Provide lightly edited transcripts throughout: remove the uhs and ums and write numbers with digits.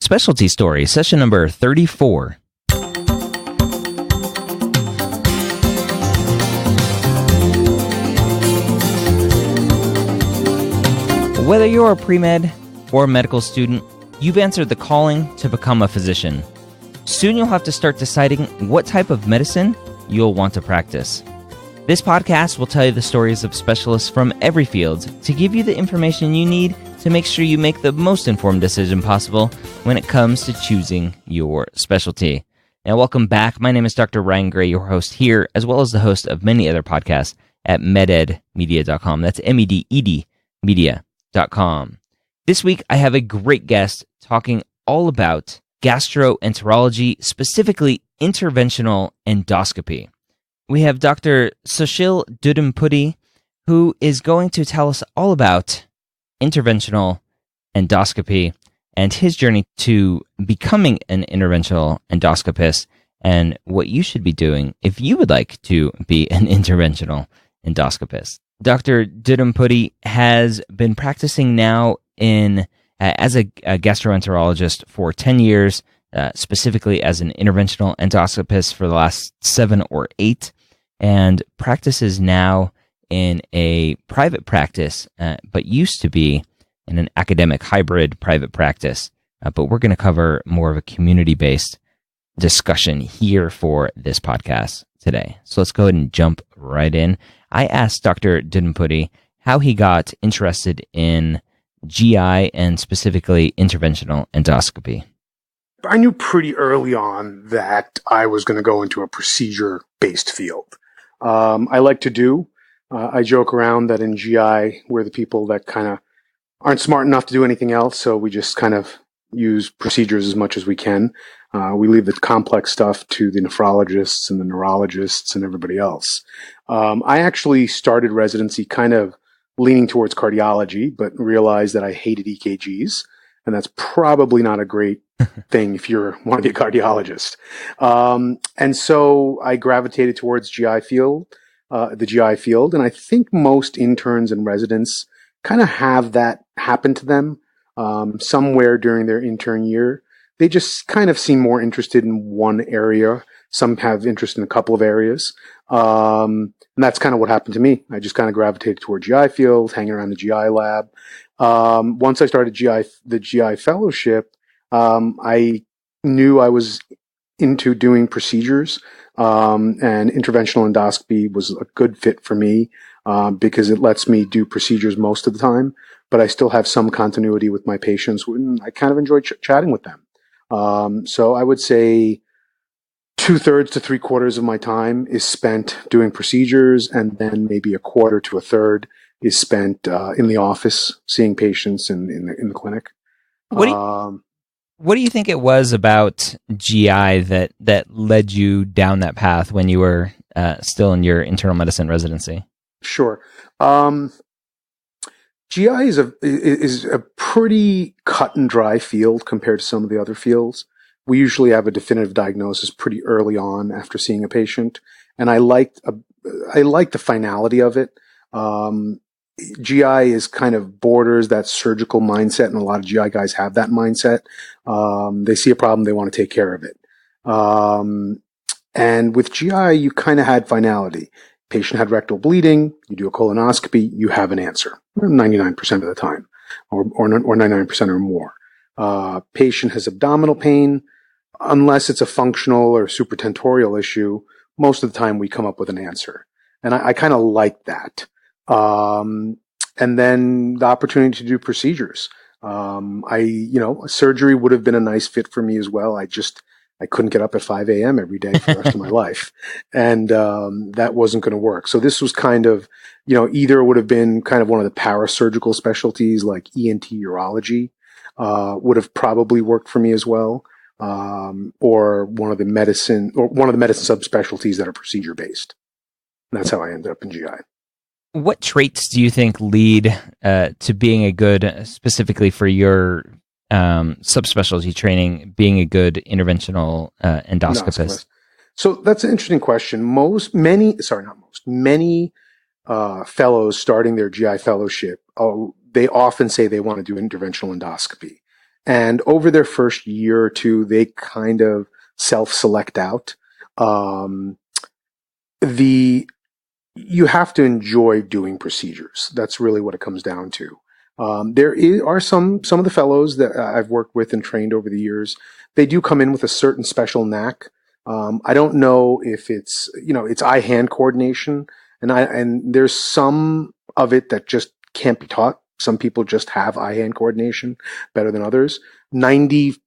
Specialty Story, session number 34. Whether you're a pre-med or a medical student, you've answered the calling to become a physician. Soon you'll have to start deciding what type of medicine you'll want to practice. This podcast will tell you the stories of specialists from every field to give you the information you need to make sure you make the most informed decision possible when it comes to choosing your specialty. Now, welcome back. My name is Dr. Ryan Gray, your host here, as well as the host of many other podcasts at mededmedia.com. That's MEDED media.com. This week, I have a great guest talking all about gastroenterology, specifically interventional endoscopy. We have Dr. Sushil Duddempudi, who is going to tell us all about interventional endoscopy and his journey to becoming an interventional endoscopist and what you should be doing if you would like to be an interventional endoscopist. Dr. Duddempudi has been practicing now as a gastroenterologist for 10 years, specifically as an interventional endoscopist for the last 7 or 8, and practices now in a private practice, but used to be in an academic hybrid private practice. But we're going to cover more of a community-based discussion here for this podcast today. So let's go ahead and jump right in. I asked Dr. Duddempudi how he got interested in GI and specifically interventional endoscopy. I knew pretty early on that I was going to go into a procedure-based field. I joke around that in GI, we're the people that kind of aren't smart enough to do anything else, so we just kind of use procedures as much as we can. We leave the complex stuff to the nephrologists and the neurologists and everybody else. I actually started residency kind of leaning towards cardiology, but realized that I hated EKGs, and that's probably not a great thing if you want to be a cardiologist. And so I gravitated towards the GI field, and I think most interns and residents kind of have that happen to them somewhere during their intern year. They just kind of seem more interested in one area. Some have interest in a couple of areas. And that's kind of what happened to me. I just kind of gravitated toward GI field, hanging around the GI lab. Once I started the GI fellowship, I knew I was into doing procedures, and interventional endoscopy was a good fit for me, because it lets me do procedures most of the time, but I still have some continuity with my patients, and I kind of enjoy chatting with them. So I would say 2/3 to 3/4 of my time is spent doing procedures, and then maybe 1/4 to 1/3 is spent in the office seeing patients in the clinic. What do you think it was about GI that led you down that path when you were still in your internal medicine residency? Sure. GI is a pretty cut and dry field compared to some of the other fields. We usually have a definitive diagnosis pretty early on after seeing a patient, and I like the finality of it. GI is kind of borders that surgical mindset, and a lot of GI guys have that mindset. They see a problem, they want to take care of it. And with GI, you kind of had finality. Patient had rectal bleeding, you do a colonoscopy, you have an answer 99% of the time, or 99% or more. Patient has abdominal pain, unless it's a functional or supratentorial issue, most of the time we come up with an answer. And I kind of like that. And then the opportunity to do procedures. Surgery would have been a nice fit for me as well. I couldn't get up at 5 a.m. every day for the rest of my life. And, that wasn't going to work. So this was kind of, either it would have been kind of one of the parasurgical specialties like ENT urology, would have probably worked for me as well. Or one of the medicine subspecialties that are procedure based. And that's how I ended up in GI. What traits do you think lead to being a good, specifically for your subspecialty training, being a good interventional endoscopist? So that's an interesting question. Many fellows starting their GI fellowship, they often say they want to do interventional endoscopy. And over their first year or two, they kind of self-select out. You have to enjoy doing procedures. That's really what it comes down to. Are some of the fellows that I've worked with and trained over the years. They do come in with a certain special knack. I don't know if it's eye-hand coordination, and there's some of it that just can't be taught. Some people just have eye-hand coordination better than others. 90%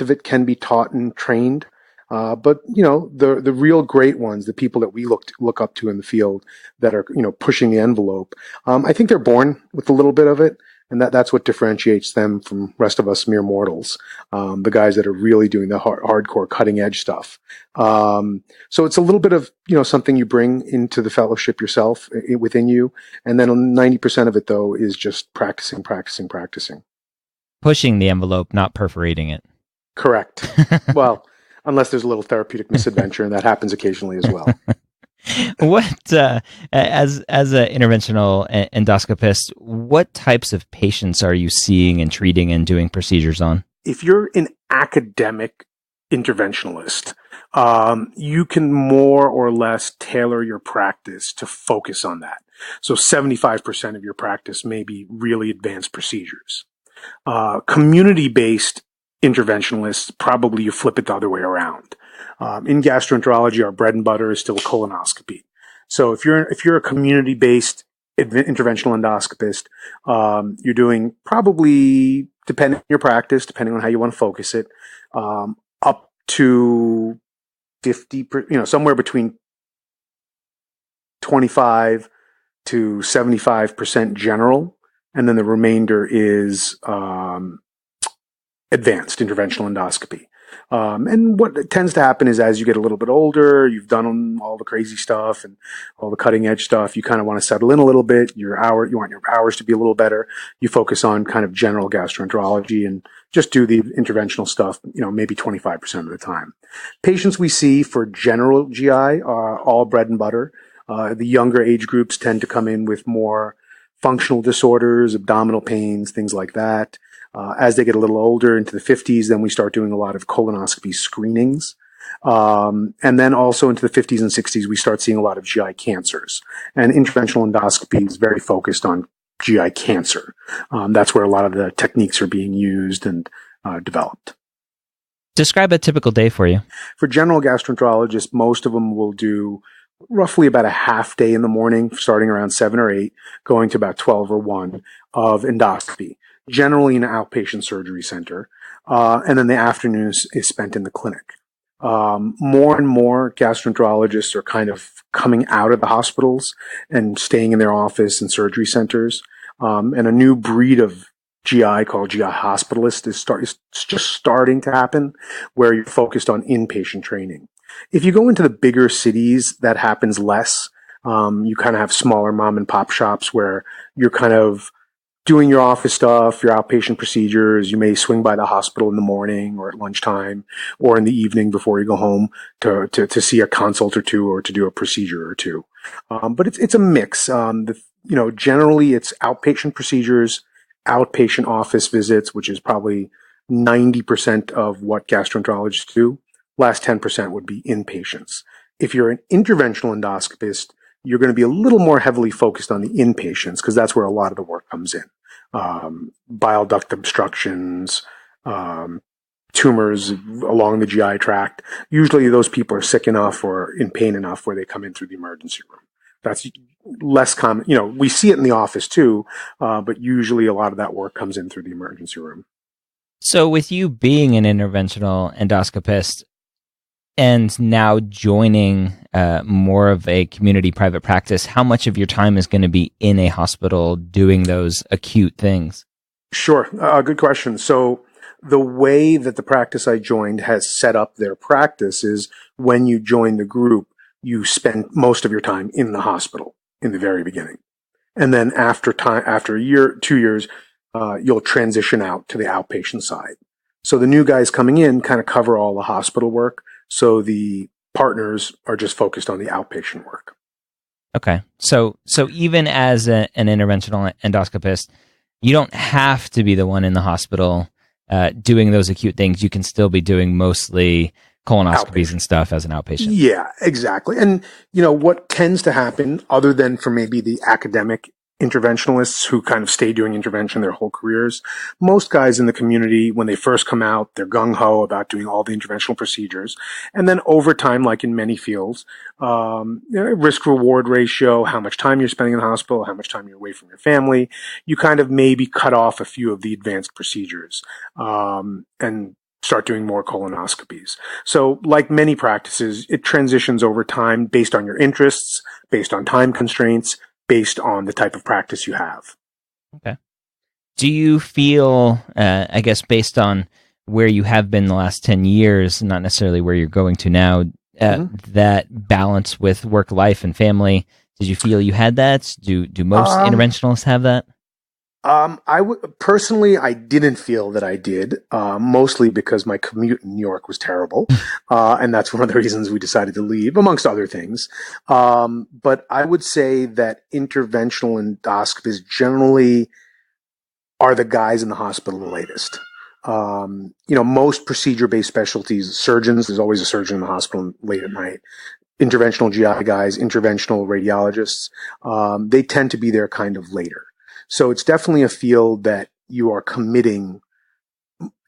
of it can be taught and trained. But the real great ones, the people that we look up to in the field that are, pushing the envelope, I think they're born with a little bit of it. And that's what differentiates them from rest of us mere mortals. The guys that are really doing the hardcore cutting edge stuff. So it's a little bit of, something you bring into the fellowship yourself within you. And then 90% of it though is just practicing. Pushing the envelope, not perforating it. Correct. Well, unless there's a little therapeutic misadventure, and that happens occasionally as well. What, as an interventional endoscopist, what types of patients are you seeing and treating and doing procedures on? If you're an academic interventionalist, you can more or less tailor your practice to focus on that. So 75% of your practice may be really advanced procedures. Community-based interventionalists, probably you flip it the other way around. In gastroenterology, our bread and butter is still colonoscopy. So if you're a community-based interventional endoscopist, you're doing probably, depending on your practice, depending on how you want to focus it, up to 50, somewhere between 25 to 75% general, and then the remainder is advanced interventional endoscopy. And what tends to happen is as you get a little bit older, you've done all the crazy stuff and all the cutting edge stuff, you kind of want to settle in a little bit. You want your hours to be a little better. You focus on kind of general gastroenterology and just do the interventional stuff, maybe 25% of the time. Patients we see for general GI are all bread and butter. The younger age groups tend to come in with more functional disorders, abdominal pains, things like that. As they get a little older, into the 50s, then we start doing a lot of colonoscopy screenings. And then also into the 50s and 60s, we start seeing a lot of GI cancers. And interventional endoscopy is very focused on GI cancer. That's where a lot of the techniques are being used and developed. Describe a typical day for you. For general gastroenterologists, most of them will do roughly about a half day in the morning, starting around 7 or 8, going to about 12 or 1 of endoscopy, generally in an outpatient surgery center. And then the afternoon is spent in the clinic. More and more gastroenterologists are kind of coming out of the hospitals and staying in their office and surgery centers. And a new breed of GI called GI hospitalist is just starting to happen, where you're focused on inpatient training. If you go into the bigger cities, that happens less. You kind of have smaller mom and pop shops where you're kind of doing your office stuff, your outpatient procedures. You may swing by the hospital in the morning or at lunchtime or in the evening before you go home to see a consult or two or to do a procedure or two. But it's a mix. Generally it's outpatient procedures, outpatient office visits, which is probably 90% of what gastroenterologists do. Last 10% would be inpatients. If you're an interventional endoscopist, you're going to be a little more heavily focused on the inpatients because that's where a lot of the work comes in. Bile duct obstructions, tumors along the GI tract. Usually those people are sick enough or in pain enough where they come in through the emergency room. That's less common. We see it in the office too, but usually a lot of that work comes in through the emergency room. So with you being an interventional endoscopist and now joining more of a community private practice, how much of your time is going to be in a hospital doing those acute things? Sure. Good question. So the way that the practice I joined has set up their practice is when you join the group, you spend most of your time in the hospital in the very beginning. And then after a year, 2 years, you'll transition out to the outpatient side. So the new guys coming in kind of cover all the hospital work. So the partners are just focused on the outpatient work. Okay. So even as an interventional endoscopist, you don't have to be the one in the hospital doing those acute things, you can still be doing mostly colonoscopies and stuff as an outpatient. Yeah, exactly. And, what tends to happen, other than for maybe the academic interventionalists who kind of stay doing intervention their whole careers, most guys in the community, when they first come out, they're gung-ho about doing all the interventional procedures. And then over time, like in many fields, risk-reward ratio, how much time you're spending in the hospital, how much time you're away from your family, you kind of maybe cut off a few of the advanced procedures, and start doing more colonoscopies. So like many practices, it transitions over time based on your interests, based on time constraints, based on the type of practice you have. Okay. Do you feel, I guess, based on where you have been the last 10 years, not necessarily where you're going to now, that balance with work life and family, did you feel you had that? Do most interventionalists have that? Personally, I didn't feel that I did, mostly because my commute in New York was terrible. And that's one of the reasons we decided to leave, amongst other things. But I would say that interventional endoscopists generally are the guys in the hospital the latest. Most procedure-based specialties, surgeons, there's always a surgeon in the hospital late at night. Interventional GI guys, interventional radiologists, they tend to be there kind of later. So it's definitely a field that you are committing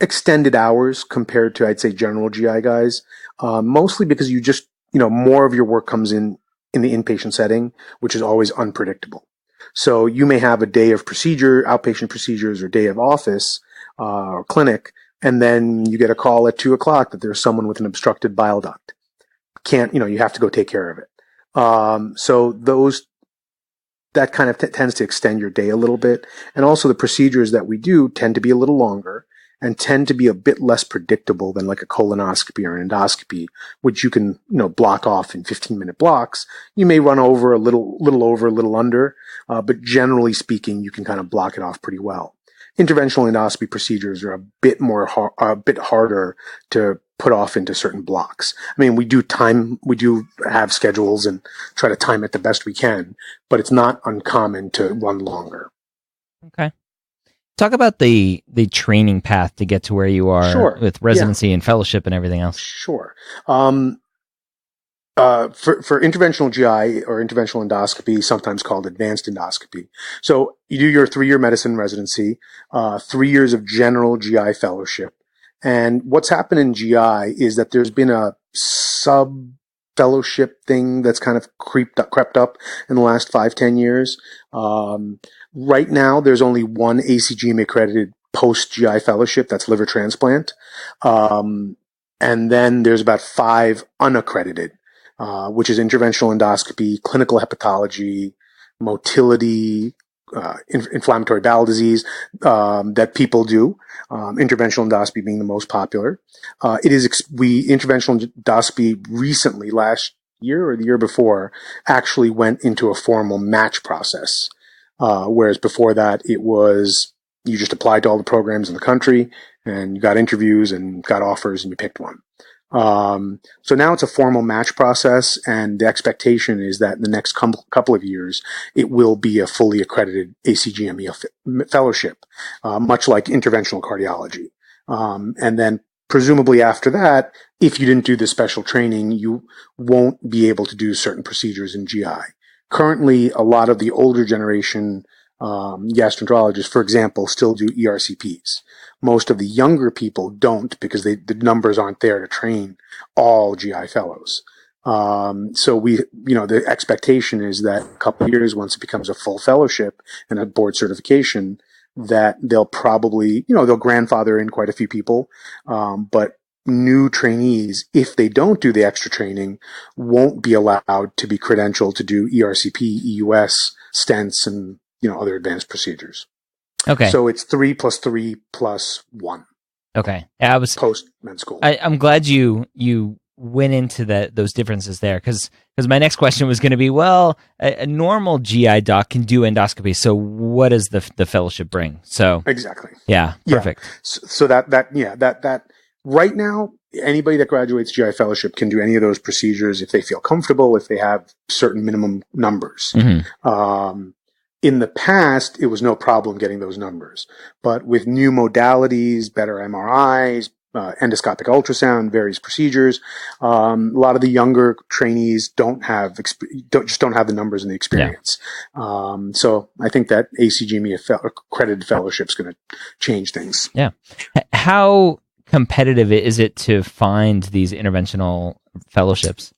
extended hours compared to, I'd say, general GI guys, mostly because you just, more of your work comes in the inpatient setting, which is always unpredictable. So you may have a day of outpatient procedures, or day of office, or clinic, and then you get a call at 2:00 that there's someone with an obstructed bile duct. You have to go take care of it. So that kind of tends to extend your day a little bit. And also the procedures that we do tend to be a little longer and tend to be a bit less predictable than like a colonoscopy or an endoscopy, which you can, block off in 15-minute blocks. You may run over a little over, a little under, but generally speaking, you can kind of block it off pretty well. Interventional endoscopy procedures are a bit harder to put off into certain blocks. I mean, we do have schedules and try to time it the best we can, but it's not uncommon to run longer. Okay. Talk about the training path to get to where you are with residency and fellowship and everything else. Sure. For interventional GI or interventional endoscopy, sometimes called advanced endoscopy. So you do your 3-year medicine residency, 3 years of general GI fellowship. And what's happened in GI is that there's been a sub-fellowship thing that's kind of crept up in the last 5-10 years. Right now, there's only one ACGM accredited post-GI fellowship, that's liver transplant. And then there's about 5 unaccredited, which is interventional endoscopy, clinical hepatology, motility, inflammatory bowel disease, that people do. Interventional endoscopy being the most popular. Interventional endoscopy recently, last year or the year before, actually went into a formal match process. Whereas before that, it was, you just applied to all the programs in the country and you got interviews and got offers and you picked one. So now it's a formal match process, and the expectation is that in the next couple of years, it will be a fully accredited ACGME fellowship, much like interventional cardiology. And then presumably after that, if you didn't do the special training, you won't be able to do certain procedures in GI. Currently, a lot of the older generation gastroenterologists, for example, still do ERCPs. Most of the younger people don't, because the numbers aren't there to train all GI fellows. So the expectation is that a couple of years, once it becomes a full fellowship and a board certification, that they'll probably, they'll grandfather in quite a few people. But new trainees, if they don't do the extra training, won't be allowed to be credentialed to do ERCP, EUS, stents, and other advanced procedures. Okay. So it's 3 + 3 + 1. Okay. I was post med school. I'm glad you went into those differences there, because my next question was going to be, well, a normal GI doc can do endoscopy, so what does the fellowship bring? So exactly. Yeah. Perfect. Yeah. So that right now, anybody that graduates GI fellowship can do any of those procedures if they feel comfortable, if they have certain minimum numbers. Mm-hmm. In the past, it was no problem getting those numbers. But with new modalities, better MRIs, endoscopic ultrasound, various procedures, a lot of the younger trainees don't have the numbers and the experience. So I think that ACGME accredited fellowship is going to change things. Yeah. How competitive is it to find these interventional fellowships?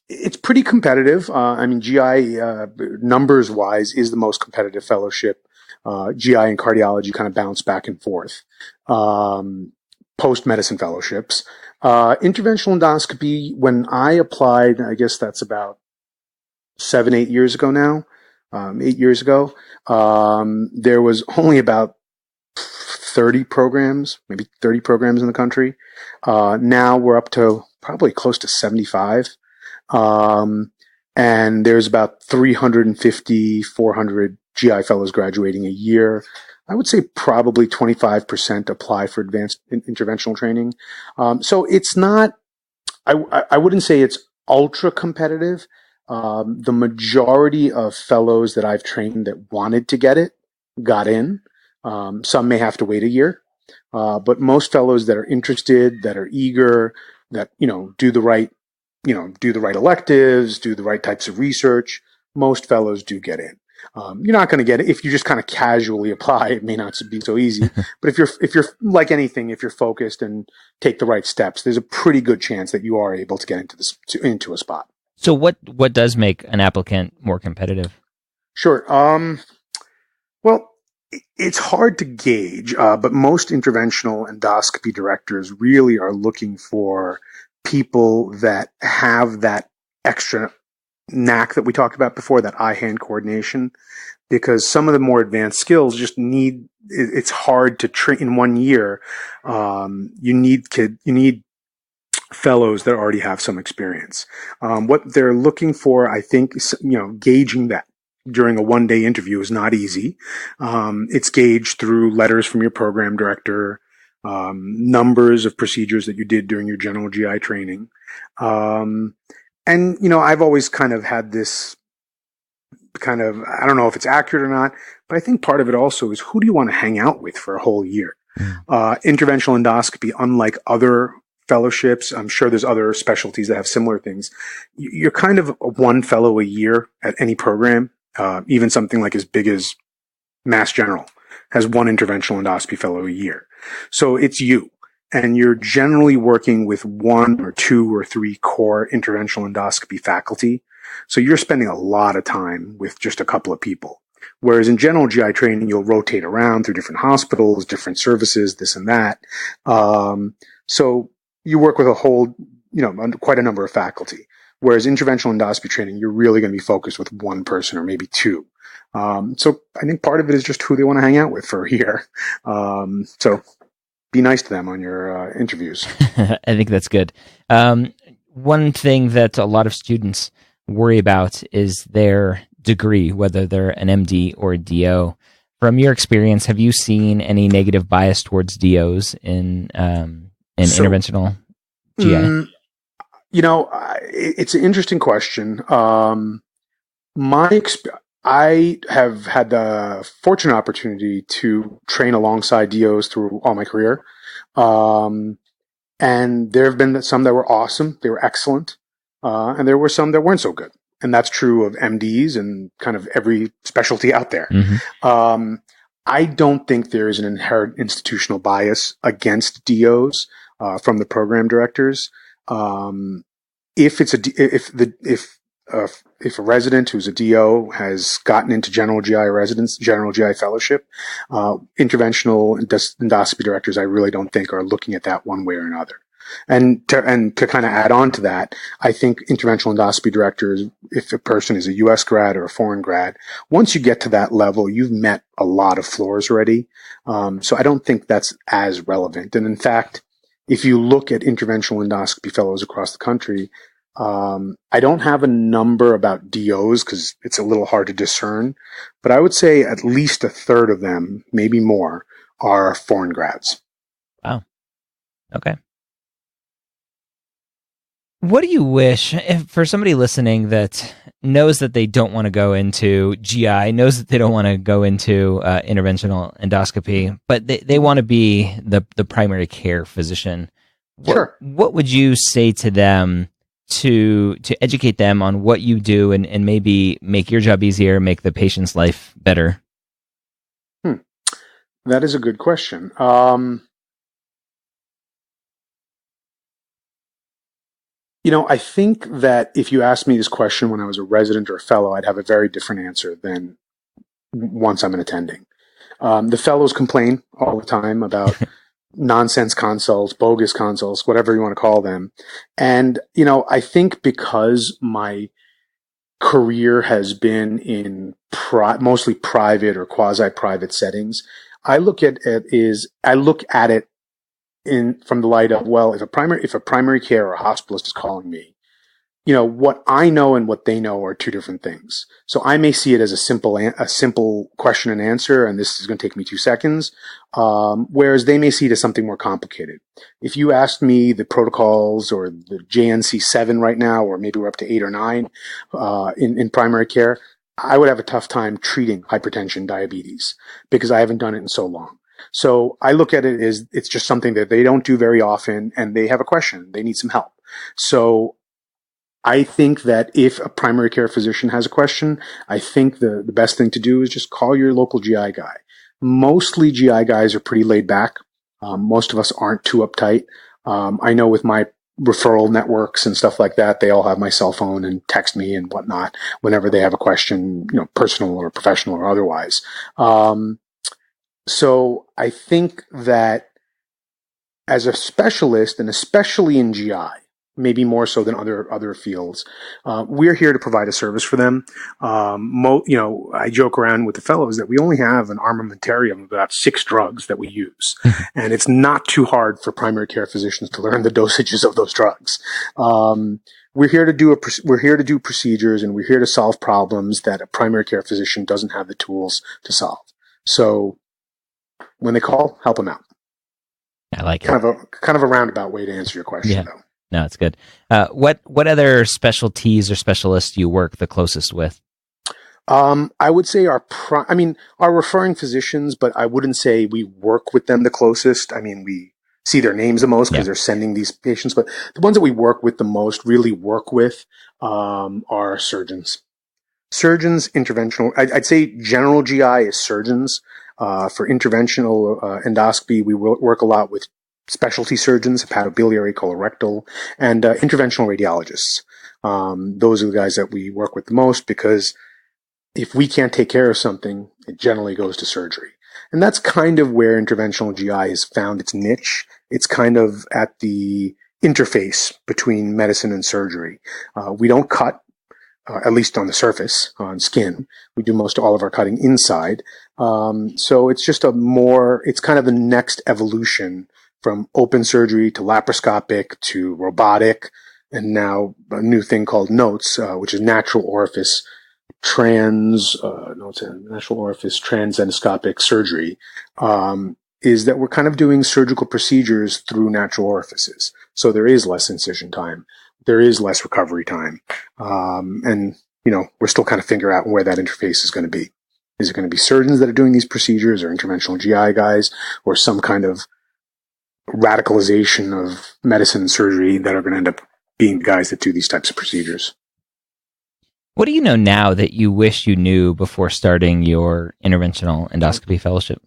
It's pretty competitive. I mean, GI, numbers wise, is the most competitive fellowship. GI and cardiology kind of bounce back and forth. Post medicine fellowships. Interventional endoscopy, when I applied, I guess that's about 8 years ago now, 8 years ago, there was only about 30 programs, maybe 30 programs in the country. Now we're up to probably close to 75. And there's about 350, 400 GI fellows graduating a year. I would say probably 25% apply for advanced interventional training. So it's not, I wouldn't say it's ultra competitive. The majority of fellows that I've trained that wanted to get it got in. Some may have to wait a year. But most fellows that are interested, that are eager, that, do the right electives, do the right types of research, most fellows do get in. You're not going to get it if you just kind of casually apply. It may not be so easy, but if you're like anything, if you're focused and take the right steps, there's a pretty good chance that you are able to get into a spot. So what does make an applicant more competitive? Sure. Well, it's hard to gauge, but most interventional endoscopy directors really are looking for people that have that extra knack that we talked about before, that eye-hand coordination, because some of the more advanced skills just it's hard to train in 1 year. You need fellows that already have some experience. What they're looking for, I think, gauging that during a one-day interview is not easy. It's gauged through letters from your program director, numbers of procedures that you did during your general GI training. And, I've always kind of had this I don't know if it's accurate or not, but I think part of it also is, who do you want to hang out with for a whole year? Interventional endoscopy, unlike other fellowships, I'm sure there's other specialties that have similar things. You're kind of one fellow a year at any program. Even something like as big as Mass General has one interventional endoscopy fellow a year. So it's you. And you're generally working with 1 or 2 or 3 core interventional endoscopy faculty. So you're spending a lot of time with just a couple of people. Whereas in general GI training, you'll rotate around through different hospitals, different services, this and that. So you work with a whole, quite a number of faculty. Whereas interventional endoscopy training, you're really going to be focused with one person or maybe 2. So I think part of it is just who they want to hang out with for a year. So be nice to them on your interviews. I think that's good. One thing that a lot of students worry about is their degree, whether they're an MD or a DO. From your experience, have you seen any negative bias towards DOs in interventional GI? It's an interesting question. I have had the fortunate opportunity to train alongside DOs through all my career. And there have been some that were awesome. They were excellent. And there were some that weren't so good. And that's true of MDs and kind of every specialty out there. Mm-hmm. I don't think there is an inherent institutional bias against DOs, from the program directors. If a resident who's a DO has gotten into general GI fellowship, interventional endoscopy directors, I really don't think are looking at that one way or another. And to kind of add on to that, I think interventional endoscopy directors, if a person is a U.S. grad or a foreign grad, once you get to that level, you've met a lot of floors already. So I don't think that's as relevant. And in fact, if you look at interventional endoscopy fellows across the country, I don't have a number about DOs because it's a little hard to discern, but I would say at least a third of them, maybe more, are foreign grads. Wow. Okay. What do you wish for somebody listening that knows that they don't want to go into GI, knows that they don't want to go into interventional endoscopy, but they want to be the primary care physician? Sure. What would you say to them to educate them on what you do and maybe make your job easier, make the patient's life better? That is a good question. I think that if you asked me this question when I was a resident or a fellow, I'd have a very different answer than once I'm an attending. The fellows complain all the time about nonsense consults, bogus consults, whatever you want to call them. And, I think because my career has been in mostly private or quasi-private settings, I look at it from the light of, well, if a primary care or a hospitalist is calling me, what I know and what they know are two different things. So I may see it as a simple question and answer, and this is going to take me 2 seconds, whereas they may see it as something more complicated. If you asked me the protocols or the JNC7 right now, or maybe we're up to 8 or 9 in primary care, I would have a tough time treating hypertension, diabetes, because I haven't done it in so long. So I look at it as it's just something that they don't do very often, and they have a question. They need some help. So I think that if a primary care physician has a question, I think the best thing to do is just call your local GI guy. Mostly GI guys are pretty laid back. Most of us aren't too uptight. I know with my referral networks and stuff like that, they all have my cell phone and text me and whatnot whenever they have a question, personal or professional or otherwise. So I think that as a specialist, and especially in GI, maybe more so than other fields, we're here to provide a service for them. I joke around with the fellows that we only have an armamentarium of about 6 drugs that we use, and it's not too hard for primary care physicians to learn the dosages of those drugs. We're here to do procedures, and we're here to solve problems that a primary care physician doesn't have the tools to solve. So when they call, help them out. I like it. Kind of a roundabout way to answer your question, though. No, it's good. What other specialties or specialists do you work the closest with? I would say our referring physicians, but I wouldn't say we work with them the closest. We see their names the most because they're sending these patients, but the ones that we work with the most, really work with, are surgeons. Surgeons, interventional. I'd say general GI is surgeons. For interventional endoscopy, we work a lot with specialty surgeons, hepatobiliary, colorectal, and interventional radiologists. Those are the guys that we work with the most, because if we can't take care of something, it generally goes to surgery. And that's kind of where interventional GI has found its niche. It's kind of at the interface between medicine and surgery. We don't cut, at least on the surface, on skin. We do most all of our cutting inside. So it's just it's kind of the next evolution from open surgery to laparoscopic to robotic, and now a new thing called NOTES, which is natural orifice transendoscopic surgery, is that we're kind of doing surgical procedures through natural orifices. So there is less incision time. There is less recovery time. And we're still kind of figuring out where that interface is going to be. Is it going to be surgeons that are doing these procedures, or interventional GI guys, or some kind of radicalization of medicine and surgery that are going to end up being the guys that do these types of procedures? What do you know now that you wish you knew before starting your interventional endoscopy fellowship?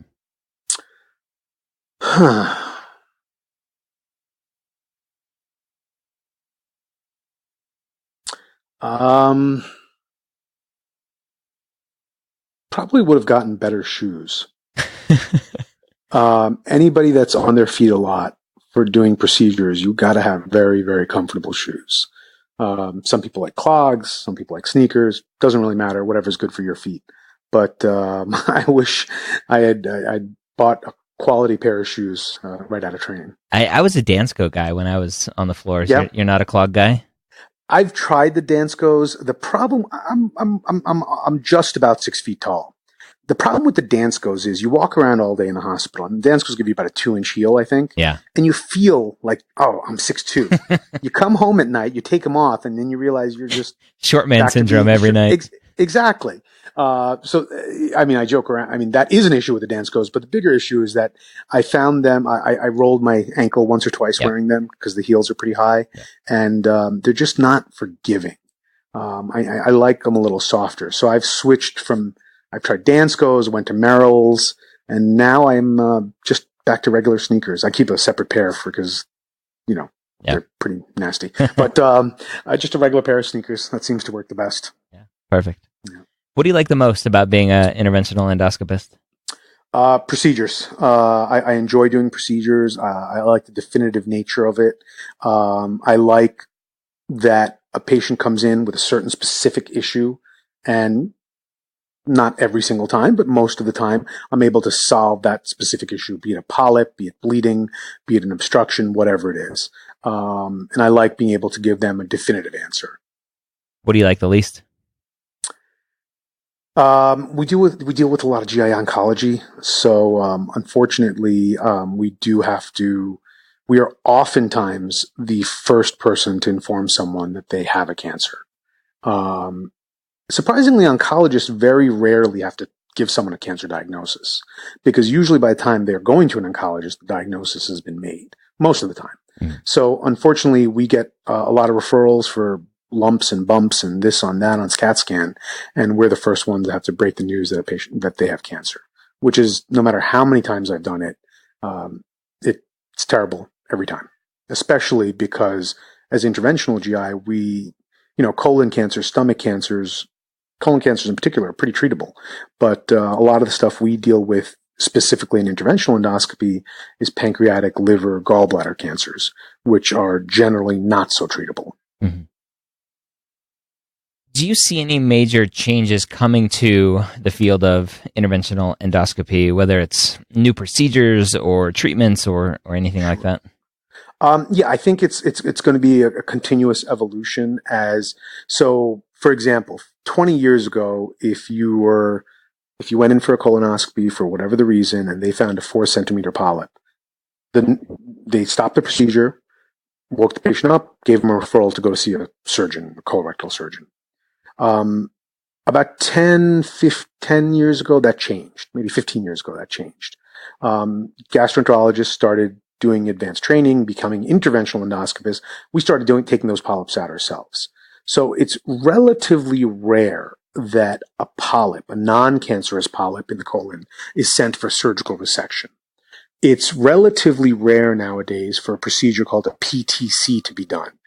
Probably would have gotten better shoes. Anybody that's on their feet a lot for doing procedures, you got to have very, very comfortable shoes. Some people like clogs, some people like sneakers. Doesn't really matter. Whatever's good for your feet. But I wish I'd bought a quality pair of shoes right out of training. I was a Dansko guy when I was on the floors. Yeah. You're not a clog guy? I've tried the Danskos. The problem, I'm just about 6 feet tall. The problem with the Danscos is you walk around all day in the hospital, and Danscos give you about a 2-inch heel, I think. Yeah. And you feel like, oh, I'm 6'2". You come home at night, you take them off, and then you realize you're just short man syndrome every night. Exactly. So, I mean, I joke around. I mean, that is an issue with the Danscos, but the bigger issue is that I found them. I rolled my ankle once or twice wearing them because the heels are pretty high, and they're just not forgiving. I like them a little softer. So I've tried Danscos, went to Merrill's, and now I'm just back to regular sneakers. I keep a separate pair because, they're pretty nasty. But just a regular pair of sneakers. That seems to work the best. Yeah, perfect. Yeah. What do you like the most about being an interventional endoscopist? Procedures. I enjoy doing procedures. I like the definitive nature of it. I like that a patient comes in with a certain specific issue, and not every single time, but most of the time, I'm able to solve that specific issue, be it a polyp, be it bleeding, be it an obstruction, whatever it is. And I like being able to give them a definitive answer. What do you like the least? We deal with a lot of GI oncology. So, unfortunately, we are oftentimes the first person to inform someone that they have a cancer. Surprisingly, oncologists very rarely have to give someone a cancer diagnosis, because usually by the time they're going to an oncologist, the diagnosis has been made most of the time. Mm-hmm. So unfortunately, we get a lot of referrals for lumps and bumps and this on that on CAT scan, and we're the first ones that have to break the news that they have cancer, which is, no matter how many times I've done it, it's terrible every time, especially because as interventional GI, colon cancer, stomach cancers, colon cancers in particular are pretty treatable. But a lot of the stuff we deal with specifically in interventional endoscopy is pancreatic, liver, gallbladder cancers, which are generally not so treatable. Mm-hmm. Do you see any major changes coming to the field of interventional endoscopy, whether it's new procedures or treatments or anything like that? I think it's going to be a continuous evolution. For example, 20 years ago, if you went in for a colonoscopy for whatever the reason and they found a 4-centimeter polyp, then they stopped the procedure, woke the patient up, gave them a referral to go see a surgeon, a colorectal surgeon. About 10 years ago, that changed. Maybe 15 years ago, that changed. Gastroenterologists started doing advanced training, becoming interventional endoscopists. We started taking those polyps out ourselves. So it's relatively rare that a polyp, a non-cancerous polyp in the colon, is sent for surgical resection. It's relatively rare nowadays for a procedure called a PTC to be done,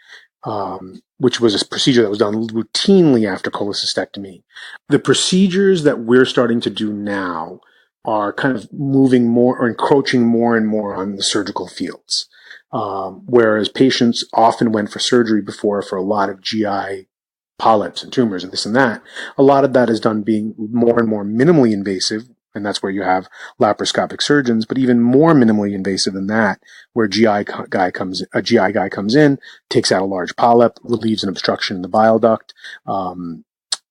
which was a procedure that was done routinely after cholecystectomy. The procedures that we're starting to do now are kind of moving more or encroaching more and more on the surgical fields. Whereas patients often went for surgery before for a lot of GI polyps and tumors and this and that. A lot of that is done being more and more minimally invasive, and that's where you have laparoscopic surgeons, but even more minimally invasive than that, where a GI guy comes in, takes out a large polyp, relieves an obstruction in the bile duct,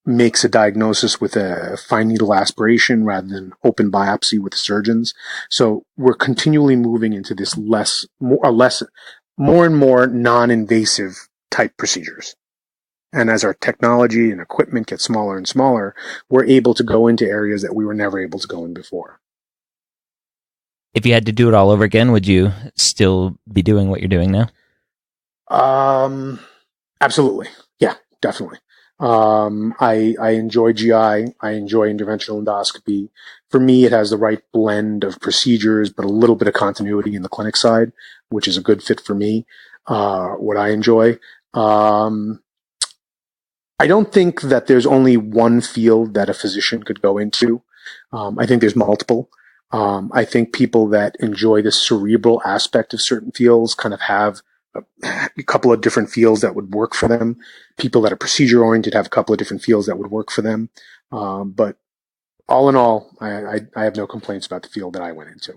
makes a diagnosis with a fine needle aspiration rather than open biopsy with the surgeons. So we're continually moving into this more and more non-invasive type procedures. And as our technology and equipment gets smaller and smaller, we're able to go into areas that we were never able to go in before. If you had to do it all over again, would you still be doing what you're doing now? Absolutely. Yeah, definitely. I enjoy GI. I enjoy interventional endoscopy. For me, it has the right blend of procedures, but a little bit of continuity in the clinic side, which is a good fit for me. What I enjoy. I don't think that there's only one field that a physician could go into. I think there's multiple. I think people that enjoy the cerebral aspect of certain fields kind of have a couple of different fields that would work for them. People that are procedure oriented have a couple of different fields that would work for them. But all in all, I have no complaints about the field that I went into.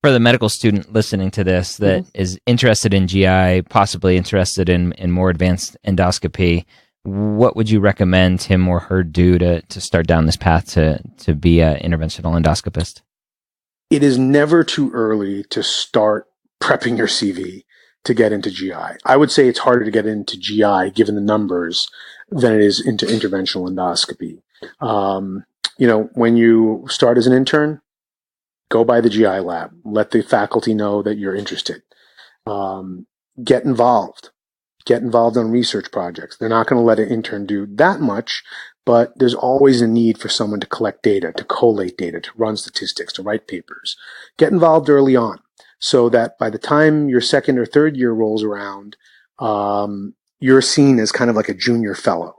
For the medical student listening to this that is interested in GI, possibly interested in more advanced endoscopy, what would you recommend him or her do to start down this path to be an interventional endoscopist? It is never too early to start prepping your CV to get into GI. I would say it's harder to get into GI given the numbers than it is into interventional endoscopy. When you start as an intern, go by the GI lab. Let the faculty know that you're interested. Get involved. Get involved on research projects. They're not going to let an intern do that much, but there's always a need for someone to collect data, to collate data, to run statistics, to write papers. Get involved early on so that by the time your second or third year rolls around, you're seen as kind of like a junior fellow.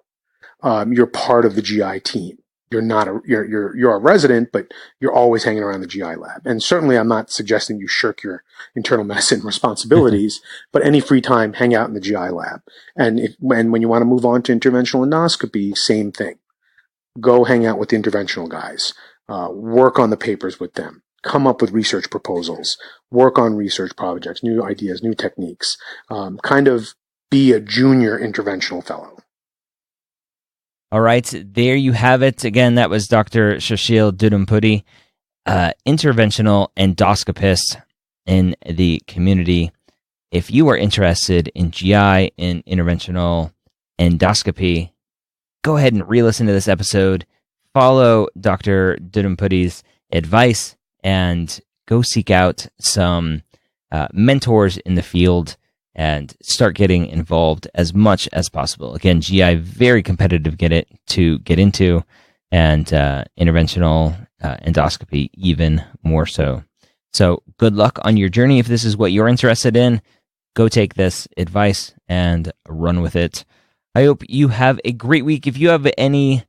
You're part of the GI team. You're a resident, but you're always hanging around the GI lab. And certainly I'm not suggesting you shirk your internal medicine responsibilities, but any free time, hang out in the GI lab. And when you want to move on to interventional endoscopy, same thing. Go hang out with the interventional guys. Work on the papers with them. Come up with research proposals. Work on research projects, new ideas, new techniques. Kind of be a junior interventional fellow. All right, there you have it. Again, that was Dr. Sushil Duddempudi, interventional endoscopist in the community. If you are interested in GI, in interventional endoscopy, go ahead and re-listen to this episode. Follow Dr. Duddempudi's advice and go seek out some mentors in the field and start getting involved as much as possible. Again, GI, very competitive to get into, and interventional endoscopy even more so. So good luck on your journey. If this is what you're interested in, go take this advice and run with it. I hope you have a great week. If you have any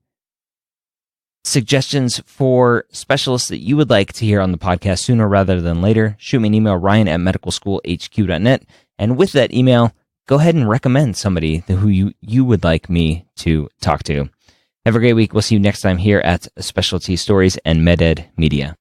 suggestions for specialists that you would like to hear on the podcast sooner rather than later, shoot me an email, ryan@medicalschoolhq.net. And with that email, go ahead and recommend somebody who you would like me to talk to. Have a great week. We'll see you next time here at Specialty Stories and MedEd Media.